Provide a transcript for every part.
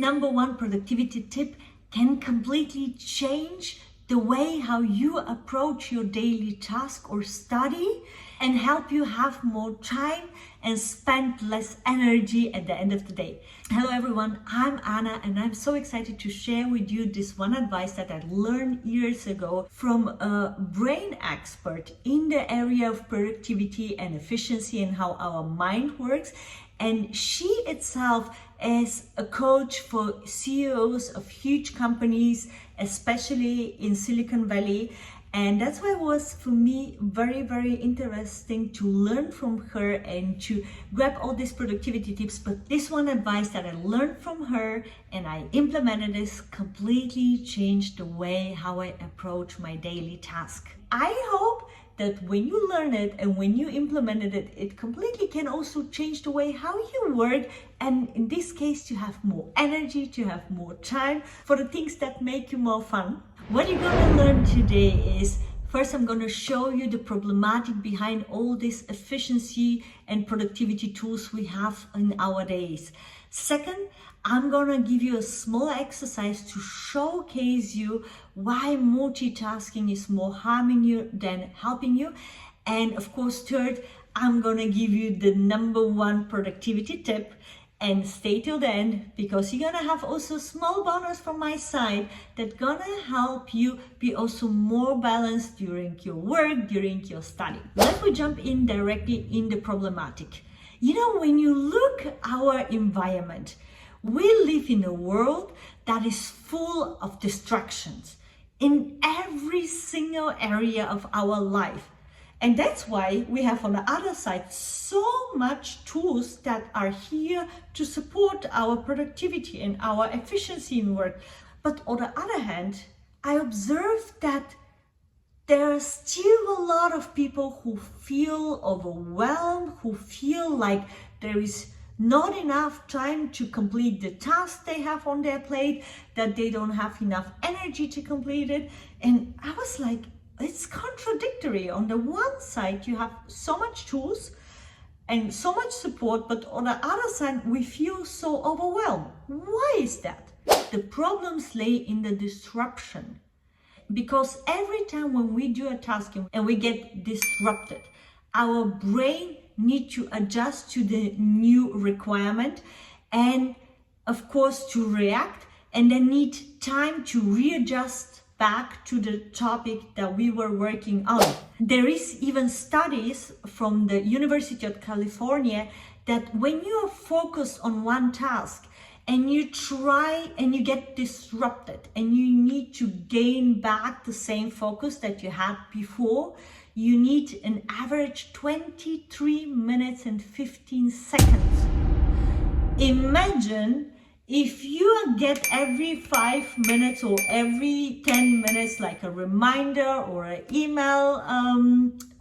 number one productivity tip can completely change the way how you approach your daily task or study and help you have more time and spend less energy at the end of the day. Hello everyone, I'm Anna and I'm so excited to share with you this one advice that I learned years ago from a brain expert in the area of productivity and efficiency and how our mind works. And she itself is a coach for CEOs of huge companies, especially in Silicon Valley. And that's why it was for me very interesting to learn from her and to grab all these productivity tips. But this one advice that I learned from her and I implemented this completely changed the way how I approach my daily task. I hope that when you learn it and when you implemented it, it completely can also change the way how you work. And in this case, to have more energy, to have more time for the things that make you more fun. What you're gonna learn today is, first, I'm gonna show you the problematic behind all these efficiency and productivity tools we have in our days. Second, I'm gonna give you a small exercise to showcase you why multitasking is more harming you than helping you. And of course, third, I'm gonna give you the number one productivity tip. And stay till the end, because you're gonna have also a small bonus from my side that's gonna help you be also more balanced during your work, during your study. Let me jump in directly in the problematic. You know, when you look at our environment, we live in a world that is full of distractions in every single area of our life. And that's why we have on the other side so much tools that are here to support our productivity and our efficiency in work. But on the other hand, I observe that there are still a lot of people who feel overwhelmed, who feel like there is not enough time to complete the task they have on their plate, that they don't have enough energy to complete it. And I was like, it's contradictory. On the one side, you have so much tools and so much support, but on the other side, we feel so overwhelmed. Why is that? The problems lay in the disruption. Because every time when we do a task and we get disrupted, our brain needs to adjust to the new requirement and of course to react, and then need time to readjust back to the topic that we were working on. There is even studies from the University of California that when you are focused on one task and you try and you get disrupted and you need to gain back the same focus that you had before, you need an average 23 minutes and 15 seconds. Imagine if you get every 5 minutes or every 10 minutes like a reminder or an email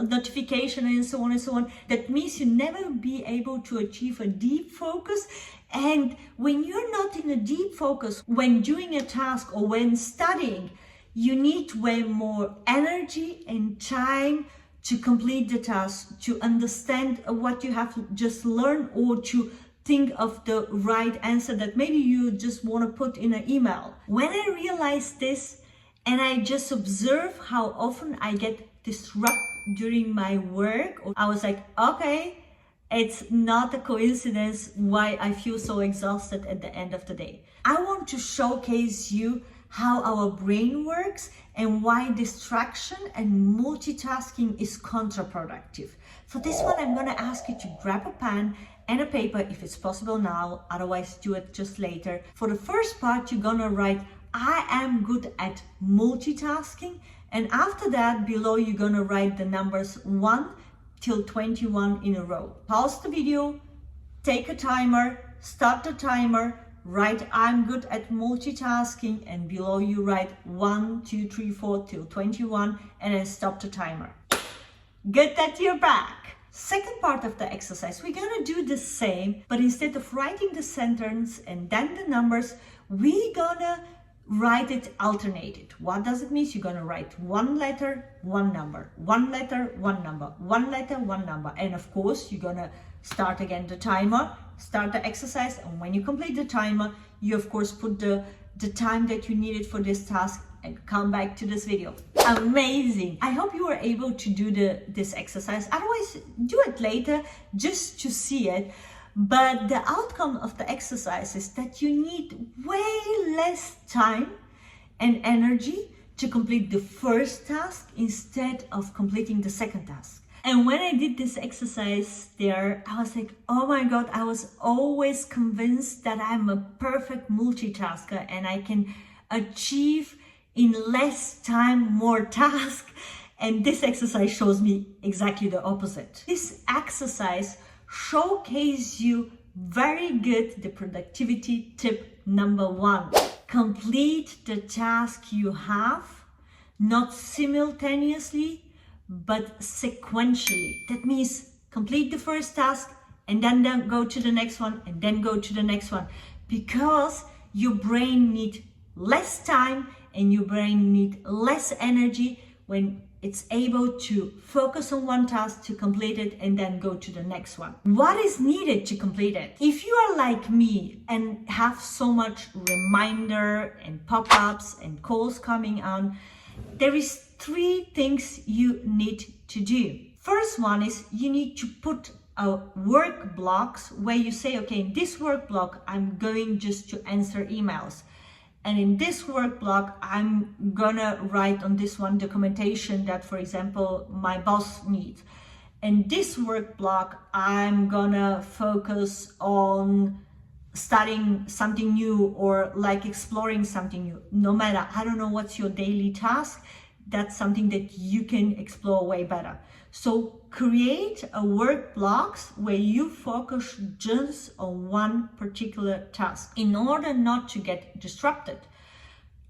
notification and so on, that means you never be able to achieve a deep focus. And when you're not in a deep focus, when doing a task or when studying, you need way more energy and time to complete the task, to understand what you have just learned, or to think of the right answer that maybe you just want to put in an email. When I realized this and I just observe how often I get disrupted during my work, I was like, okay, it's not a coincidence why I feel so exhausted at the end of the day. I want to showcase you how our brain works and why distraction and multitasking is counterproductive. For this one, I'm gonna ask you to grab a pen and a paper if it's possible now, otherwise do it just later. For the first part, you're gonna write, I am good at multitasking. And after that, below, you're gonna write the numbers 1 till 21 in a row. Pause the video, take a timer, start the timer, write I'm good at multitasking, and below you write 1, 2, 3, 4 till 21, and then stop the timer. Good that you're back. Second part of the exercise, we're gonna do the same, but instead of writing the sentence and then the numbers, we're gonna write it alternated. What does it mean? You're gonna write one letter, one number, one letter, one number, one letter, one number. And of course, you're gonna start again the timer, start the exercise, and when you complete the timer, you of course put the time that you needed for this task and come back to this video. Amazing! I hope you were able to do this exercise. Otherwise, do it later just to see it. But the outcome of the exercise is that you need way less time and energy to complete the first task instead of completing the second task. And when I did this exercise there, I was like, oh my God, I was always convinced that I'm a perfect multitasker and I can achieve in less time more tasks. And this exercise shows me exactly the opposite. This exercise showcases you very good the productivity tip number 1. Complete the task you have, not simultaneously, but sequentially. That means complete the first task and then go to the next one and then go to the next one, because your brain needs less time and your brain needs less energy when it's able to focus on one task, to complete it and then go to the next one. What is needed to complete it? If you are like me and have so much reminder and pop-ups and calls coming on, there is 3 things you need to do. First one is you need to put work blocks where you say, okay, in this work block, I'm going just to answer emails. And in this work block, I'm gonna write on this one documentation that, for example, my boss needs. And this work block, I'm gonna focus on studying something new or like exploring something new. No matter, I don't know what's your daily task, that's something that you can explore way better. So create a work blocks where you focus just on one particular task in order not to get disrupted.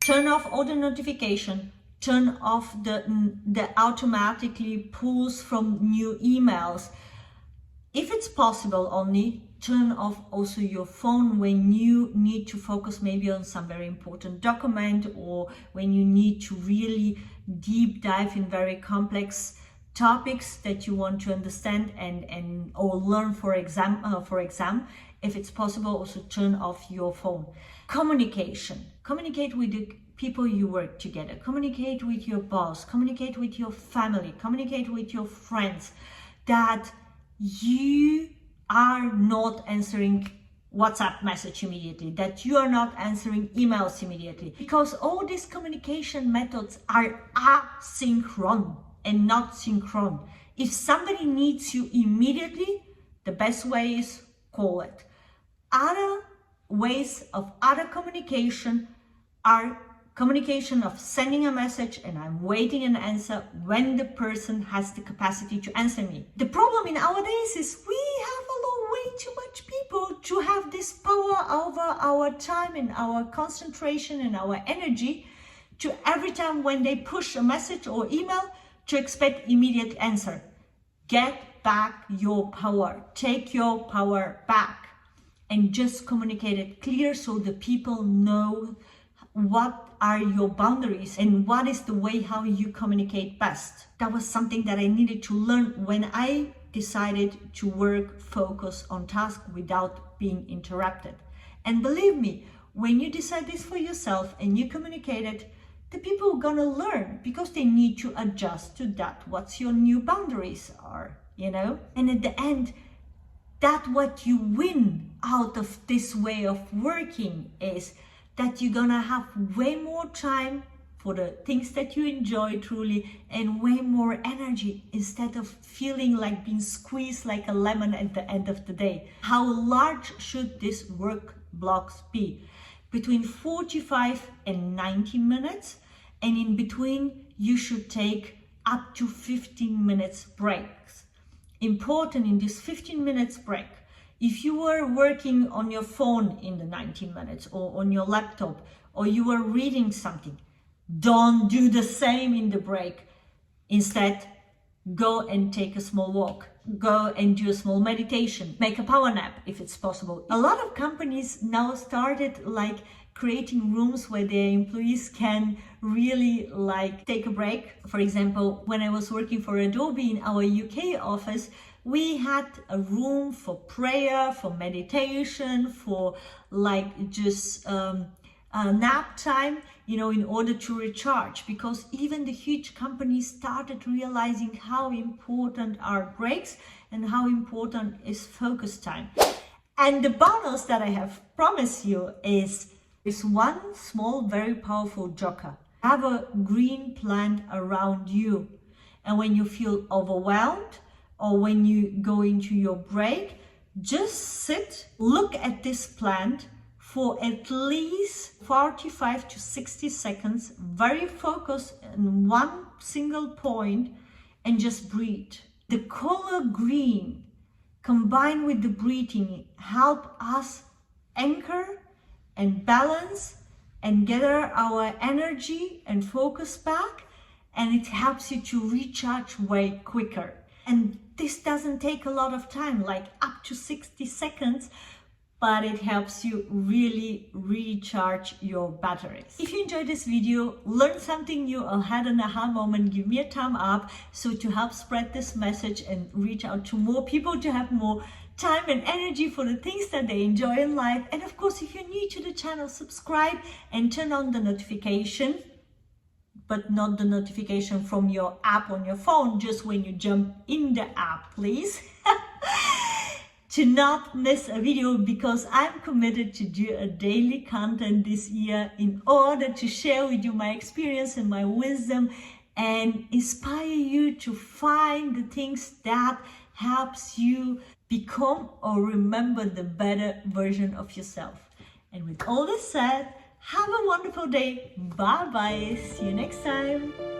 Turn off all the notification, turn off the automatically pulls from new emails. If it's possible, only turn off also your phone when you need to focus maybe on some very important document, or when you need to really deep dive in very complex topics that you want to understand and or learn for exam. If it's possible, also turn off your phone. Communicate with the people you work together, communicate with your boss, communicate with your family, communicate with your friends that you are not answering WhatsApp message immediately, that you are not answering emails immediately, because all these communication methods are asynchronous and not synchronous. If somebody needs you immediately, the best way is call it. Other ways of other communication are communication of sending a message and I'm waiting an answer when the person has the capacity to answer me. The problem in our days is we have way too much people to have this power over our time and our concentration and our energy to every time when they push a message or email to expect immediate answer. Get back your power. Take your power back and just communicate it clear so the people know what are your boundaries and what is the way how you communicate best. That was something that I needed to learn when I decided to focus on tasks without being interrupted. And believe me, when you decide this for yourself and you communicate it, the people are gonna learn because they need to adjust to that. What's your new boundaries are, you know? And at the end, that what you win out of this way of working is that you're gonna have way more time for the things that you enjoy truly and way more energy instead of feeling like being squeezed like a lemon at the end of the day. How large should these work blocks be? Between 45 and 90 minutes, and in between you should take up to 15 minutes breaks. Important in this 15 minutes break, if you were working on your phone in the 90 minutes or on your laptop, or you were reading something, don't do the same in the break. Instead, go and take a small walk. Go and do a small meditation. Make a power nap if it's possible. A lot of companies now started like creating rooms where their employees can really like take a break. For example, when I was working for Adobe in our UK office, we had a room for prayer, for meditation, for like just nap time, you know, in order to recharge, because even the huge companies started realizing how important are breaks and how important is focus time. And the bonus that I have promised you is one small, very powerful joker. Have a green plant around you. And when you feel overwhelmed or when you go into your break, just sit, look at this plant for at least 45 to 60 seconds, very focused on one single point, and just breathe. The color green combined with the breathing help us anchor and balance and gather our energy and focus back, and it helps you to recharge way quicker. And this doesn't take a lot of time, like up to 60 seconds, but it helps you really recharge your batteries. If you enjoyed this video, learned something new, or had an aha moment, give me a thumb up, so to help spread this message and reach out to more people to have more time and energy for the things that they enjoy in life. And of course, if you're new to the channel, subscribe and turn on the notification, but not the notification from your app on your phone, just when you jump in the app, please. To not miss a video, because I'm committed to do a daily content this year in order to share with you my experience and my wisdom and inspire you to find the things that helps you become or remember the better version of yourself. And with all this said, have a wonderful day. Bye bye. See you next time.